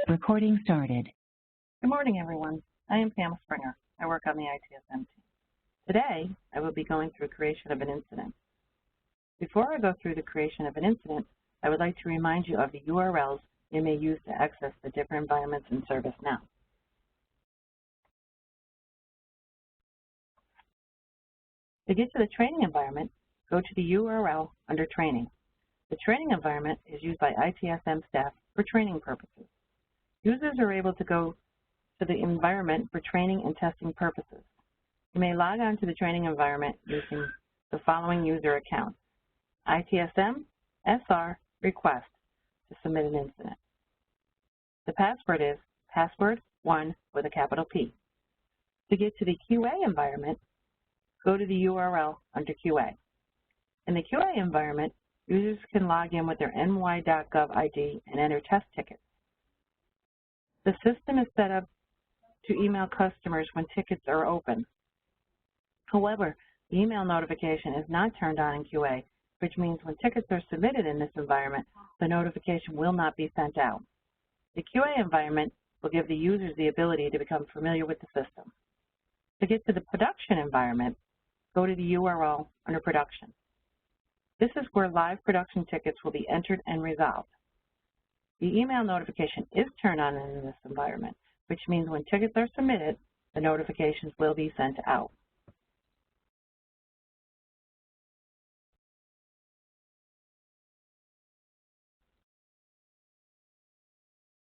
Recording started. Good morning, everyone. I am Pam Springer. I work on the ITSM team. Today, I will be going through creation of an incident. Before I go through the creation of an incident, I would like to remind you of the URLs you may use to access the different environments in ServiceNow. To get to the training environment, go to the URL under Training. The training environment is used by ITSM staff for training purposes. Users are able to go to the environment for training and testing purposes. You may log on to the training environment using the following user accounts: ITSM SR request to submit an incident. The password is password1 with a capital P. To get to the QA environment, go to the URL under QA. In the QA environment, users can log in with their ny.gov ID and enter test tickets. The system is set up to email customers when tickets are open. However, the email notification is not turned on in QA, which means when tickets are submitted in this environment, the notification will not be sent out. The QA environment will give the users the ability to become familiar with the system. To get to the production environment, go to the URL under Production. This is where live production tickets will be entered and resolved. The email notification is turned on in this environment, which means when tickets are submitted, the notifications will be sent out.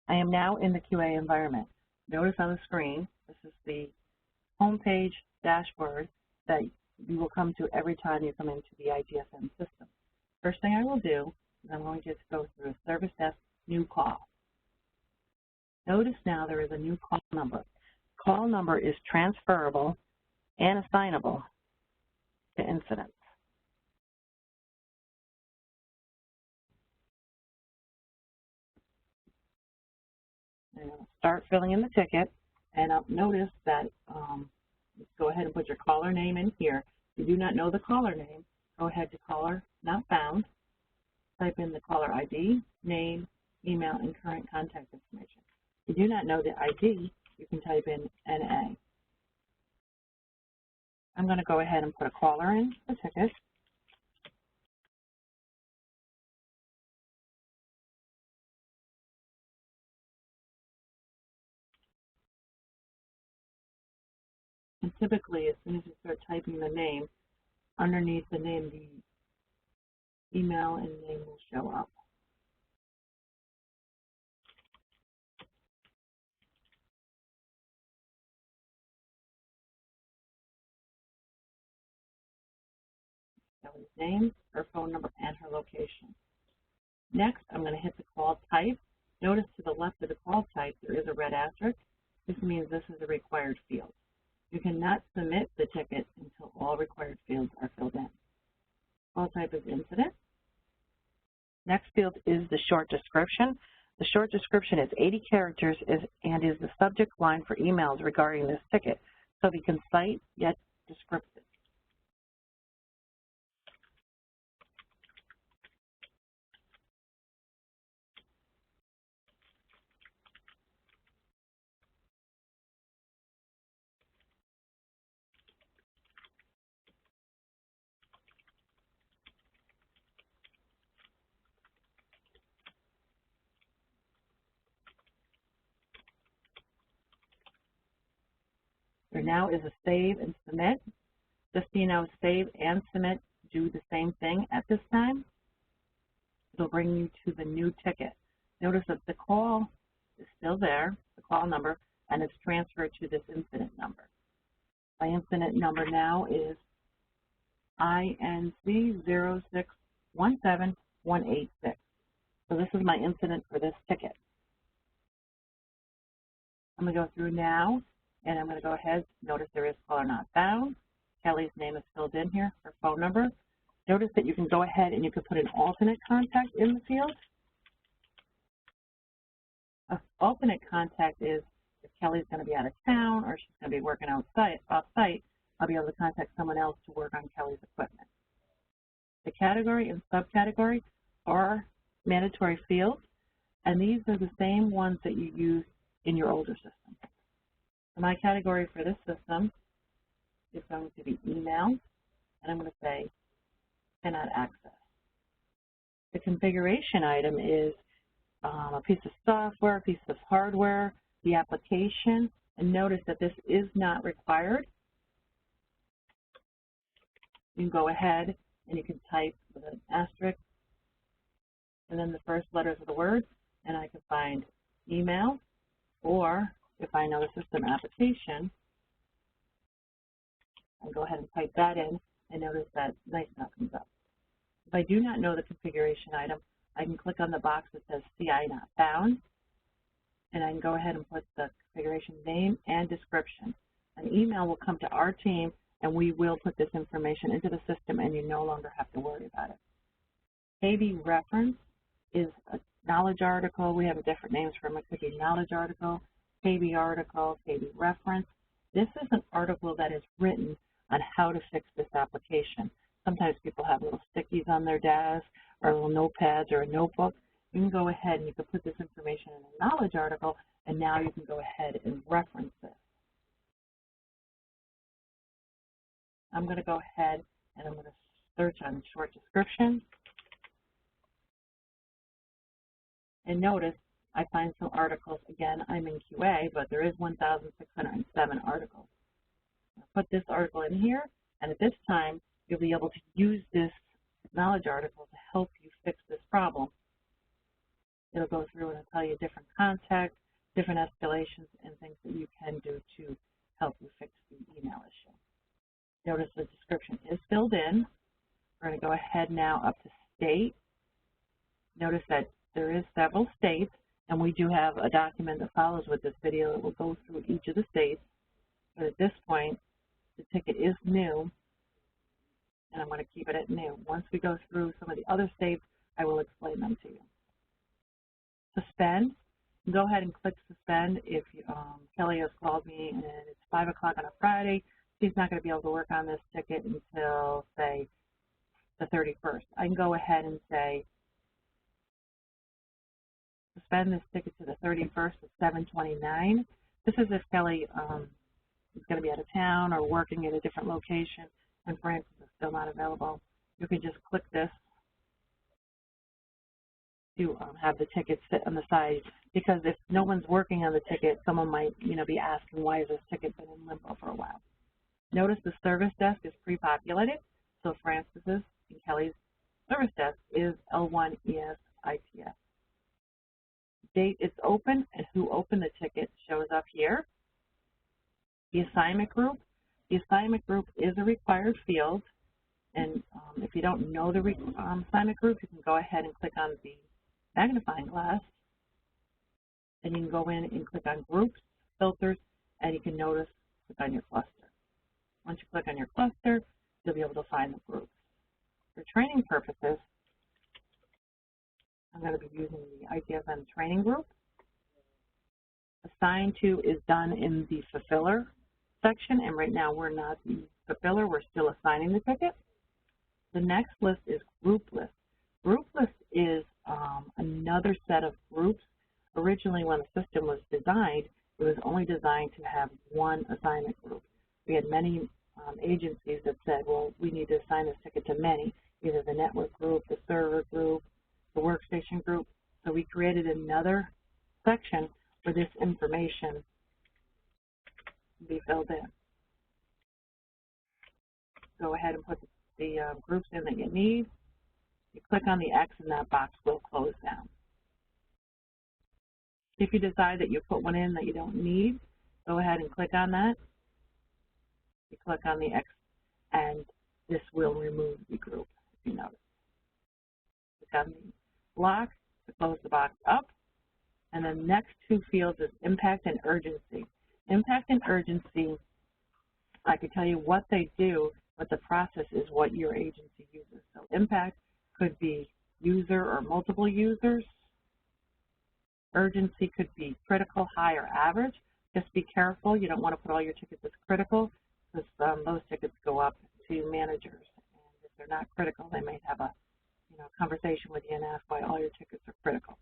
I am now in the QA environment. Notice on the screen, this is the homepage dashboard that you will come to every time you come into the ITSM system. First thing I will do is I'm going to just go through a service desk new call. Notice now there is a new call number. Call number is transferable and assignable to incidents. And I'll start filling in the ticket, and I'll notice that let's go ahead and put your caller name in here. If you do not know the caller name, go ahead to caller not found, type in the caller ID, name, email, and current contact information. If you do not know the ID, you can type in NA. I'm going to go ahead and put a caller in the ticket. And typically, as soon as you start typing the name, underneath the name, the email and name will show up. Kelly's name, her phone number, and her location. Next, I'm going to hit the call type. Notice to the left of the call type, there is a red asterisk. This means this is a required field. You cannot submit the ticket until all required fields are filled in. Call type is incident. Next field is the short description. The short description is 80 characters and is the subject line for emails regarding this ticket. So be concise yet descriptive. There now is a save and submit. Just so you know, save and submit do the same thing at this time. It'll bring you to the new ticket. Notice that the call is still there, the call number, and it's transferred to this incident number. My incident number now is INC0617186. So this is my incident for this ticket. I'm going to go through now, and I'm going to go ahead. Notice there is caller not found. Kelly's name is filled in here, her phone number. Notice that you can go ahead and you can put an alternate contact in the field. An alternate contact is if Kelly's going to be out of town or she's going to be working off-site, I'll be able to contact someone else to work on Kelly's equipment. The category and subcategory are mandatory fields. And these are the same ones that you use in your older system. So my category for this system is going to be email, and I'm going to say cannot access. The configuration item is a piece of software, a piece of hardware, the application, and notice that this is not required. You can go ahead and you can type with an asterisk and then the first letters of the word, and I can find email, or if I know the system application, I go ahead and type that in, and notice that nice now comes up. If I do not know the configuration item, I can click on the box that says CI not found, and I can go ahead and put the configuration name and description. An email will come to our team, and we will put this information into the system, and you no longer have to worry about it. KB reference is a knowledge article. We have different names for them. It could be knowledge article, KB article, KB reference. This is an article that is written on how to fix this application. Sometimes people have little stickies on their desk or little notepads or a notebook. You can go ahead and you can put this information in a knowledge article, and now you can go ahead and reference this. I'm going to go ahead and I'm going to search on short description. And notice I find some articles. Again, I'm in QA, but there is 1,607 articles. I'll put this article in here, and at this time, you'll be able to use this knowledge article to help you fix this problem. It'll go through and it'll tell you different contacts, different escalations, and things that you can do to help you fix the email issue. Notice the description is filled in. We're going to go ahead now up to state. Notice that there is several states, and we do have a document that follows with this video that will go through each of the states. But at this point, the ticket is new, and I'm going to keep it at new. Once we go through some of the other states, I will explain them to you. Suspend. Go ahead and click suspend if Kelly has called me and it's 5 o'clock on a Friday. She's not going to be able to work on this ticket until, say, the 31st. I can go ahead and say suspend this ticket to the 31st at 7:29. This is if Kelly is going to be out of town or working at a different location and Francis is still not available. You can just click this to have the ticket sit on the side, because if no one's working on the ticket, someone might, be asking, why has this ticket been in limbo for a while? Notice the service desk is pre-populated, so Francis's and Kelly's service desk is L1ES-ITS. Date it's open and who opened the ticket shows up here. The assignment group is a required field, and if you don't know the assignment group, you can go ahead and click on the magnifying glass, and you can go in and click on groups, filters, and you can click on your cluster. Once you click on your cluster, you'll be able to find the groups. For training purposes, I'm going to be using the ITSM training group. Assign to is done in the fulfiller section, and right now we're not the fulfiller, we're still assigning the ticket. The next list is group list. Group list is another set of groups. Originally, when the system was designed, it was only designed to have one assignment group. We had many agencies that said, well, we need to assign this ticket to many, either the network group, the server group, the workstation group. So we created another section for this information to be filled in. Go ahead and put the groups in that you need. You click on the X and that box will close down. If you decide that you put one in that you don't need, go ahead and click on that. You click on the X and this will remove the group, if you notice. Click on the block to close the box up. And then the next two fields is impact and urgency. Impact and urgency, I could tell you what they do, but the process is what your agency uses. So impact could be user or multiple users. Urgency could be critical, high, or average. Just be careful. You don't want to put all your tickets as critical, because those tickets go up to managers. And if they're not critical, they might have a conversation with you and ask why all your tickets are critical.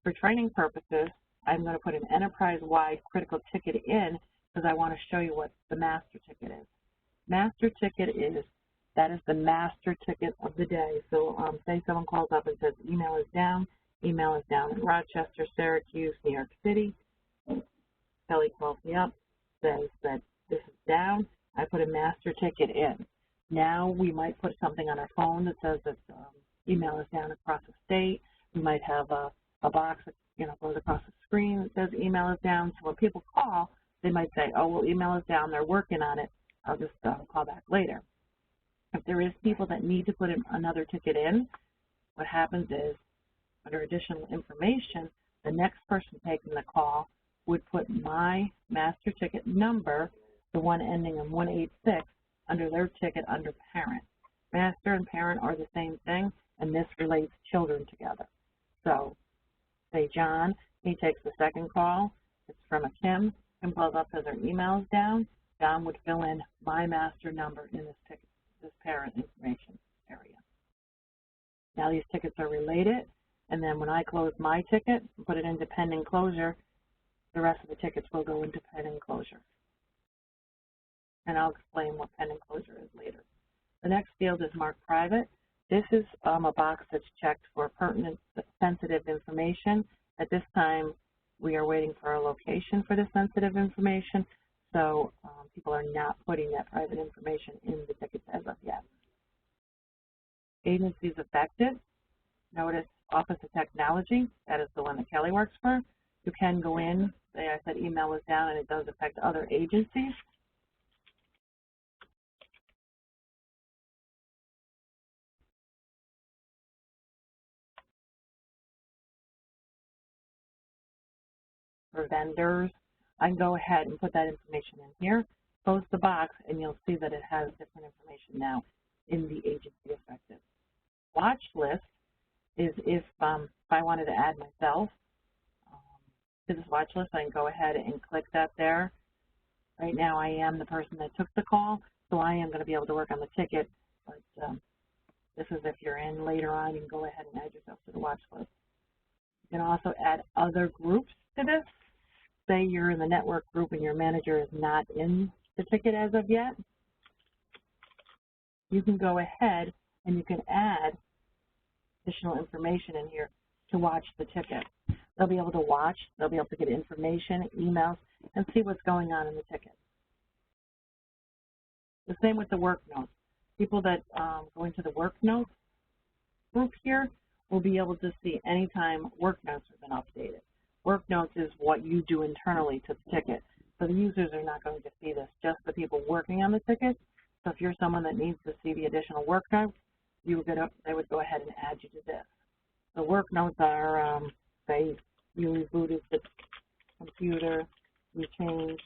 For training purposes, I'm going to put an enterprise-wide critical ticket in because I want to show you what the master ticket is. Master ticket that is the master ticket of the day. So say someone calls up and says email is down in Rochester, Syracuse, New York City. Kelly calls me up, says that this is down. I put a master ticket in. Now we might put something on our phone that says that email is down across the state. We might have a box that goes across the screen that says email is down. So when people call, they might say, oh, well, email is down. They're working on it. I'll just call back later. If there is people that need to put another ticket in, what happens is under additional information, the next person taking the call would put my master ticket number, the one ending in 186, under their ticket under parent. Master and parent are the same thing, and this relates children together. So, say John, he takes the second call. It's from a Kim. Kim calls up, says her email is down. John would fill in my master number in this parent information area. Now these tickets are related, and then when I close my ticket and put it into pending closure, the rest of the tickets will go into pending closure. And I'll explain what pending closure is later. The next field is marked private. This is a box that's checked for pertinent sensitive information. At this time, we are waiting for a location for the sensitive information, so people are not putting that private information in the tickets as of yet. Agencies affected. Notice Office of Technology, that is the one that Kelly works for. You can go in, say I said email was down, and it does affect other agencies. For vendors, I can go ahead and put that information in here, close the box, and you'll see that it has different information now in the agency affected. Watch list is if I wanted to add myself to this watch list, I can go ahead and click that there. Right now I am the person that took the call, so I am going to be able to work on the ticket, but this is if you're in later on, you can go ahead and add yourself to the watch list. You can also add other groups to this. Say you're in the network group and your manager is not in the ticket as of yet. You can go ahead and you can add additional information in here to watch the ticket. They'll be able to watch, they'll be able to get information, emails, and see what's going on in the ticket. The same with the work notes. People that go into the work notes group here will be able to see anytime work notes have been updated. Work notes is what you do internally to the ticket. So the users are not going to see this, just the people working on the ticket. So if you're someone that needs to see the additional work notes, they would go ahead and add you to this. The work notes are, say, you rebooted the computer, you changed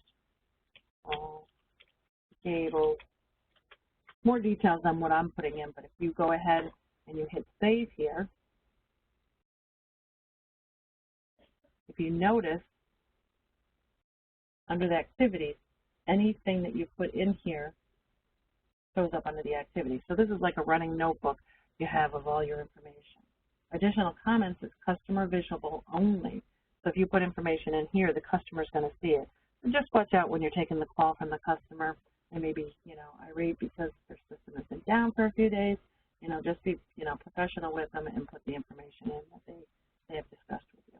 the cables. More details on what I'm putting in, but if you go ahead and you hit save here, if you notice, under the activities, anything that you put in here shows up under the activities. So this is like a running notebook you have of all your information. Additional comments is customer visible only. So if you put information in here, the customer is going to see it. So just watch out when you're taking the call from the customer. They may be, irate because their system has been down for a few days. Just be, professional with them and put the information in that they have discussed with you.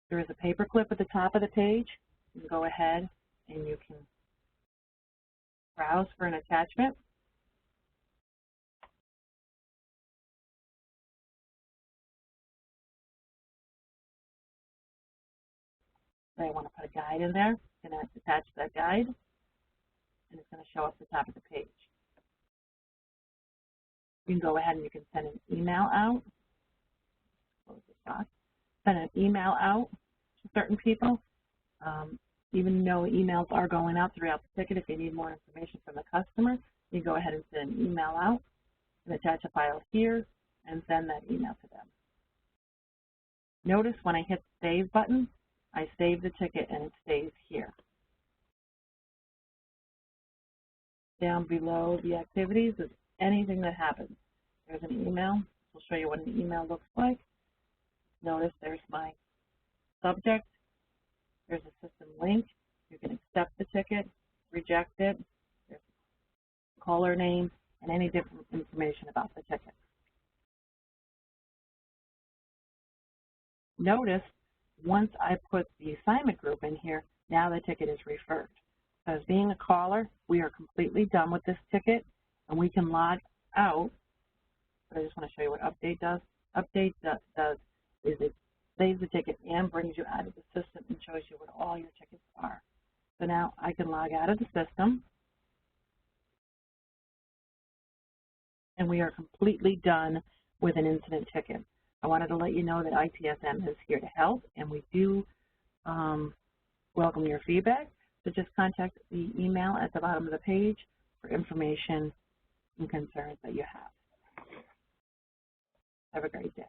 There is a paperclip at the top of the page. You can go ahead and you can browse for an attachment. I want to put a guide in there. I'm going to attach that guide, and it's going to show up at the top of the page. You can go ahead and you can send an email out. Close this box. Send an email out to certain people. Even though emails are going out throughout the ticket, if you need more information from the customer, you go ahead and send an email out and attach a file here and send that email to them. Notice when I hit the Save button, I save the ticket and it stays here. Down below the activities is anything that happens. There's an email, will show you what an email looks like. Notice there's my subject, there's a system link. You can accept the ticket, reject it, there's a caller name, and any different information about the ticket. Notice once I put the assignment group in here, now the ticket is referred. So as being a caller, we are completely done with this ticket, and we can log out. But I just want to show you what update does. Update does is it saves the ticket and brings you out of the system and shows you what all your tickets are. So now I can log out of the system, and we are completely done with an incident ticket. I wanted to let you know that ITSM is here to help, and we do welcome your feedback. So just contact the email at the bottom of the page for information and concerns that you have. Have a great day.